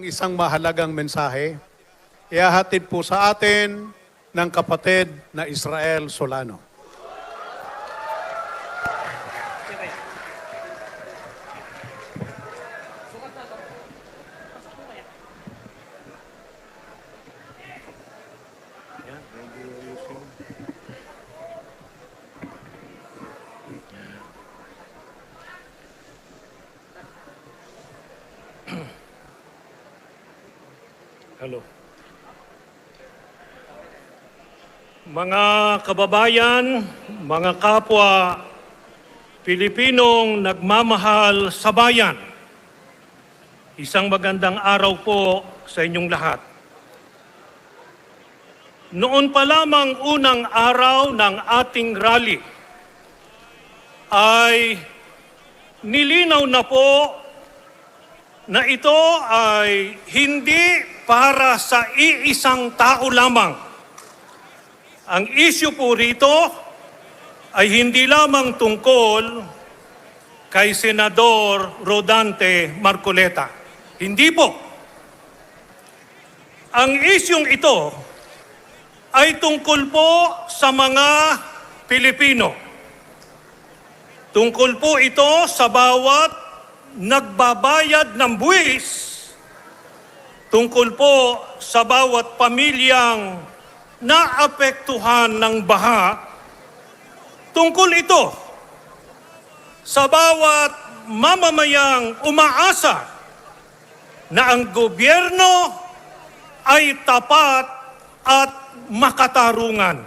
Isang mahalagang mensahe, ihahatid po sa atin ng kapatid na Israel Solano. Hello. Mga kababayan, mga kapwa Pilipinong nagmamahal sa bayan, isang magandang araw po sa inyong lahat. Noon pa lamang unang araw ng ating rally ay nilinaw na po na ito ay hindi para sa iisang tao lamang. Ang issue po rito ay hindi lamang tungkol kay Senador Rodante Marcoleta. Hindi po. Ang isyung ito ay tungkol po sa mga Pilipino. Tungkol po ito sa bawat nagbabayad ng buwis, tungkol po sa bawat pamilyang naapektuhan ng baha, tungkol ito sa bawat mamamayang umaasa na ang gobyerno ay tapat at makatarungan.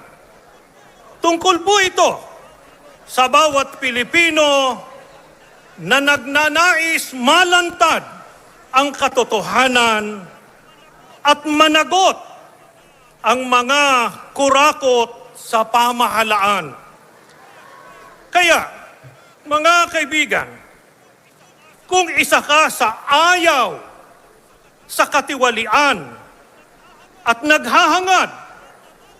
Tungkol po ito sa bawat Pilipino na nagnanais malantad ang katotohanan at managot ang mga kurakot sa pamahalaan. Kaya, mga kaibigan, kung isa ka sa ayaw sa katiwalian at naghahangad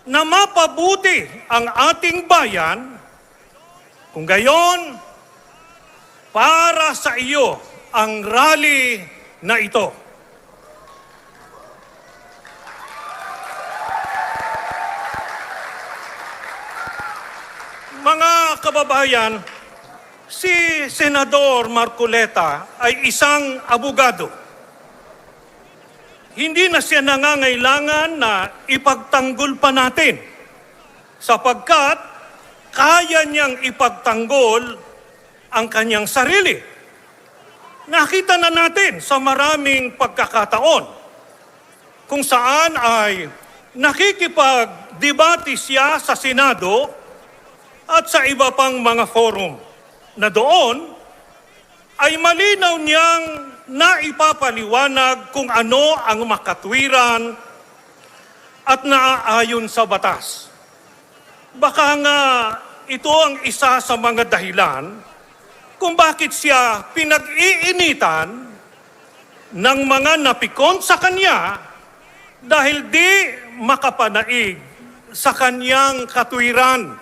na mapabuti ang ating bayan, kung gayon, para sa iyo ang rally na ito. Mga kababayan, si Senador Marcoleta ay isang abogado. Hindi na siya nangangailangan na ipagtanggol pa natin sapagkat kaya niyang ipagtanggol ang kanyang sarili. Nakita na natin sa maraming pagkakataon kung saan ay nakikipagdebate siya sa Senado at sa iba pang mga forum na doon ay malinaw niyang naipapaliwanag kung ano ang makatwiran at naaayon sa batas. Baka nga ito ang isa sa mga dahilan kung bakit siya pinag-iinitan ng mga napikon sa kanya dahil di makapanaig sa kanyang katwiran.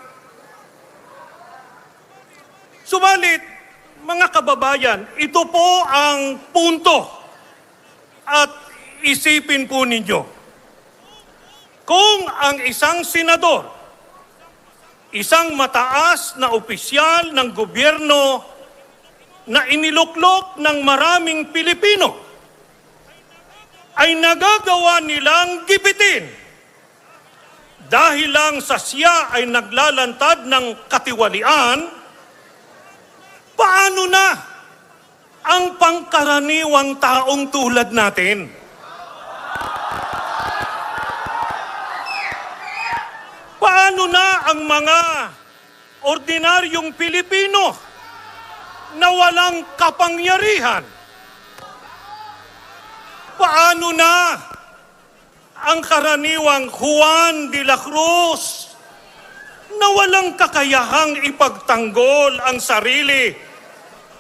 Subalit, mga kababayan, ito po ang punto at isipin po ninyo. Kung ang isang senador, isang mataas na opisyal ng gobyerno na iniluklok ng maraming Pilipino ay nagagawa nilang gipitin dahil lang sa siya ay naglalantad ng katiwalian, paano na ang pangkaraniwang taong tulad natin? Paano na ang mga ordinaryong Pilipino na walang kapangyarihan? Paano na ang karaniwang Juan de la Cruz na walang kakayahang ipagtanggol ang sarili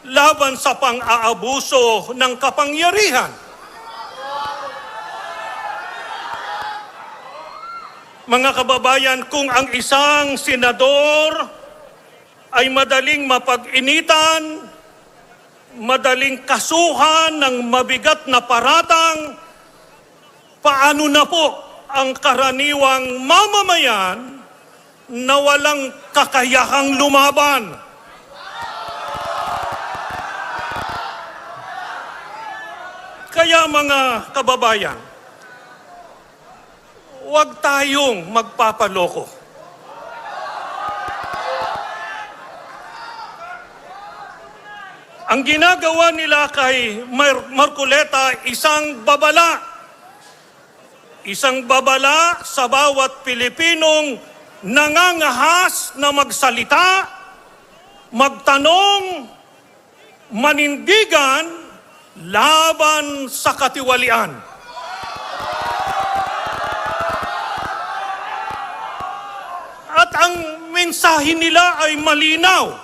laban sa pang-aabuso ng kapangyarihan? Mga kababayan, kung ang isang senador ay madaling mapag-initan madaling kasuhan ng mabigat na paratang, paano na po ang karaniwang mamamayan na walang kakayahang lumaban? Kaya mga kababayan, huwag tayong magpapaloko. Ang ginagawa nila kay Marcoleta, isang babala. Isang babala sa bawat Pilipinong nangangahas na magsalita, magtanong, manindigan laban sa katiwalian. At ang mensahe nila ay malinaw.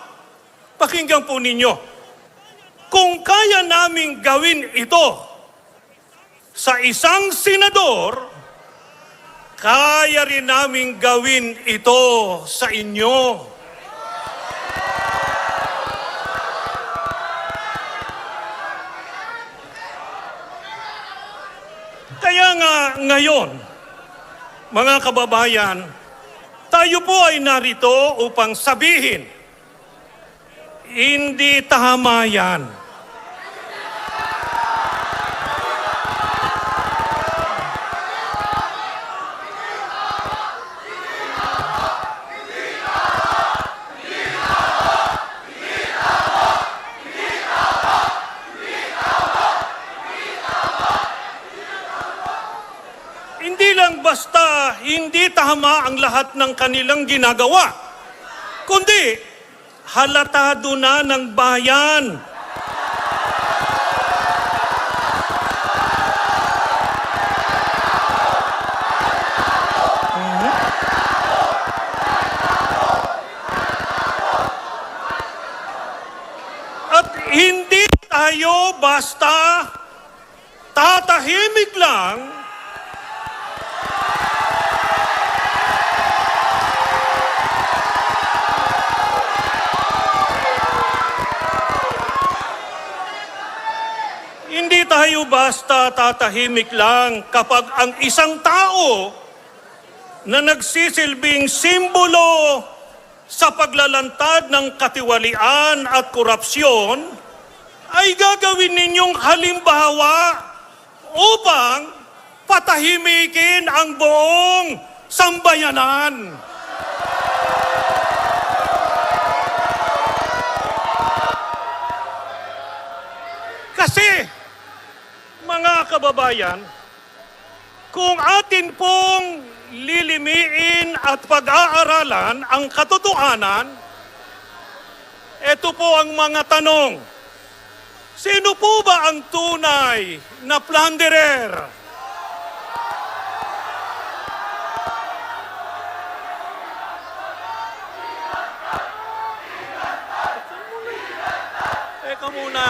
Pakinggan po ninyo. Kung kaya naming gawin ito sa isang senador, kaya rin naming gawin ito sa inyo. Kaya nga ngayon, mga kababayan, tayo po ay narito upang sabihin, hindi tama yan. Hindi lang basta hindi tama ang lahat ng kanilang ginagawa, kundi halatado na ng bayan. At hindi tayo basta tatahimik lang Hindi tayo basta tatahimik lang kapag ang isang tao na nagsisilbing simbolo sa paglalantad ng katiwalian at korupsyon ay gagawin ninyong halimbawa upang patahimikin ang buong sambayanan. Kasi, mga kababayan, kung atin pong lilimiin at pag-aaralan ang katotohanan, ito po ang mga tanong. Sino po ba ang tunay na plunderer? Teka muna.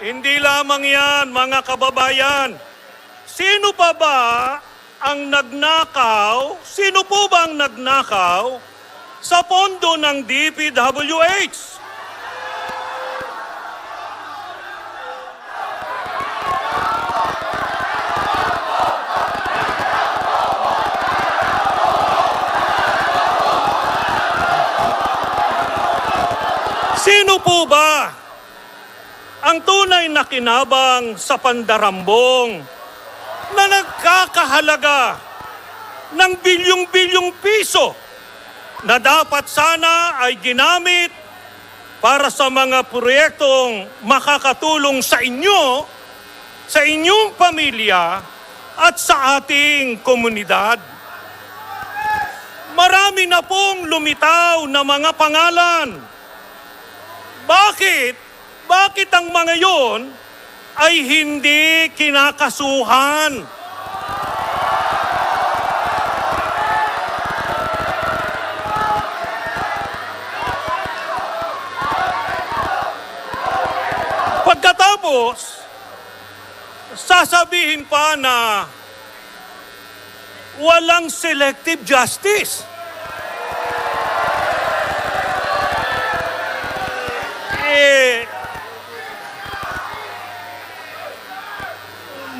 Hindi lamang yan, mga kababayan. Sino pa ba ang nagnakaw? Sino po ba ang nagnakaw sa pondo ng DPWH? Sino po ba ang tunay na kinabang sa pandarambong na nagkakahalaga ng bilyong-bilyong piso na dapat sana ay ginamit para sa mga proyektong makakatulong sa inyo, sa inyong pamilya at sa ating komunidad? Marami na pong lumitaw na mga pangalan. Bakit ang mga yon ay hindi kinakasuhan? Pagkatapos, sasabihin pa na walang selective justice.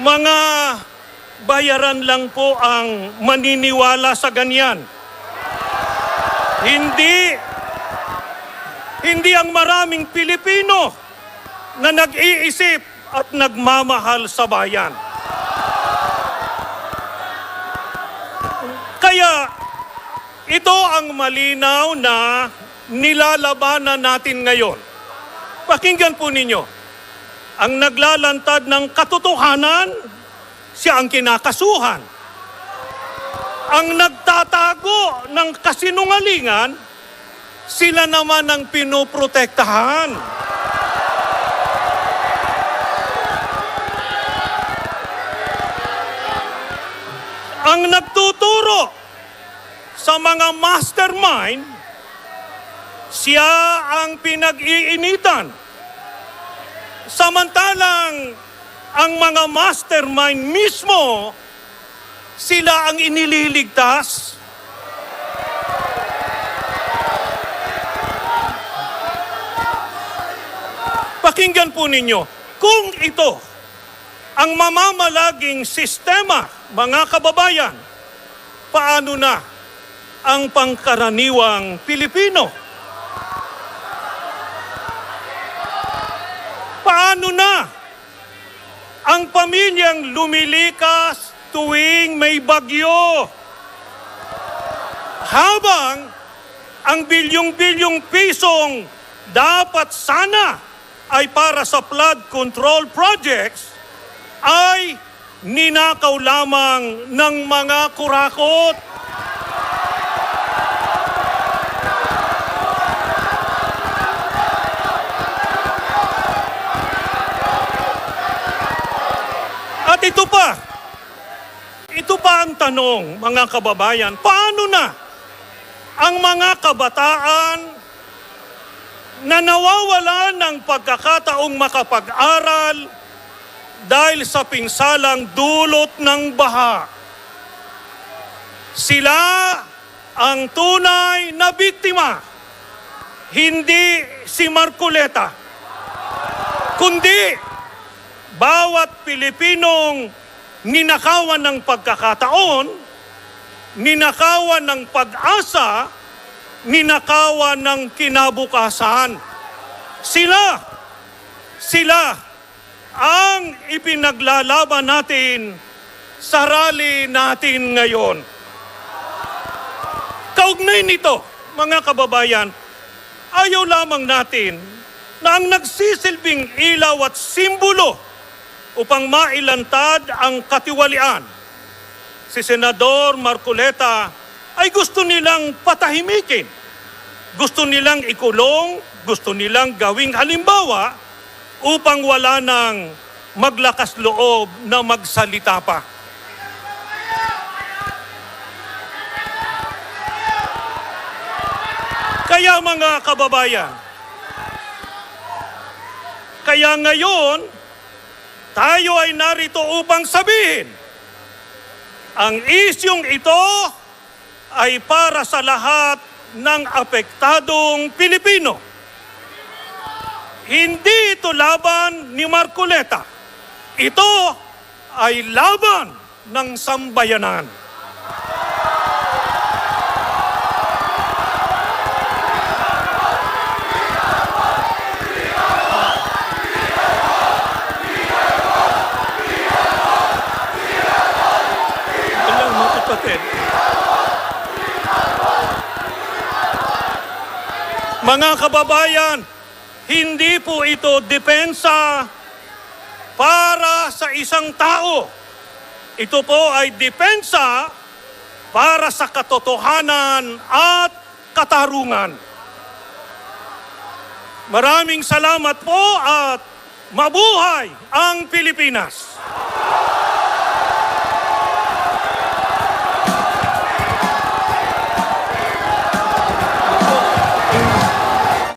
Mga bayaran lang po ang maniniwala sa ganyan. Hindi ang maraming Pilipino na nag-iisip at nagmamahal sa bayan. Kaya ito ang malinaw na nilalabanan natin ngayon. Pakinggan po ninyo, ang naglalantad ng katotohanan, siya ang kinakasuhan. Ang nagtatago ng kasinungalingan, sila naman ang pinoprotektahan. Ang nagtuturo sa mga mastermind, siya ang pinag-iinitan. Samantalang ang mga mastermind mismo, sila ang inililigtas. Pakinggan po ninyo, kung ito ang mamamalaging sistema, mga kababayan, paano na ang pangkaraniwang Pilipino? Paano na ang pamilyang lumilikas tuwing may bagyo? Habang ang bilyong-bilyong pisong dapat sana ay para sa flood control projects ay ninakaw lamang ng mga kurakot. At ito pa ang tanong, mga kababayan, paano na ang mga kabataan na nawawalan ng pagkakataong makapag-aral dahil sa pinsalang dulot ng baha? Sila ang tunay na biktima, hindi si Marcoleta, kundi bawat Pilipinong ninakawan ng pagkakataon, ninakawan ng pag-asa, ninakawan ng kinabukasan. Sila ang ipinaglalaban natin sa rally natin ngayon. Kaugnay nito, mga kababayan, ayaw lamang natin na ang nagsisilbing ilaw at simbolo upang mailantad ang katiwalian, si Senador Marcoleta, ay gusto nilang patahimikin. Gusto nilang ikulong, gusto nilang gawing halimbawa upang wala nang maglakas loob na magsalita pa. Kaya mga kababayan, kaya ngayon, tayo ay narito upang sabihin, ang isyong ito ay para sa lahat ng apektadong Pilipino. Hindi ito laban ni Marcoleta. Ito ay laban ng sambayanan. Mga kababayan, hindi po ito depensa para sa isang tao. Ito po ay depensa para sa katotohanan at katarungan. Maraming salamat po at mabuhay ang Pilipinas!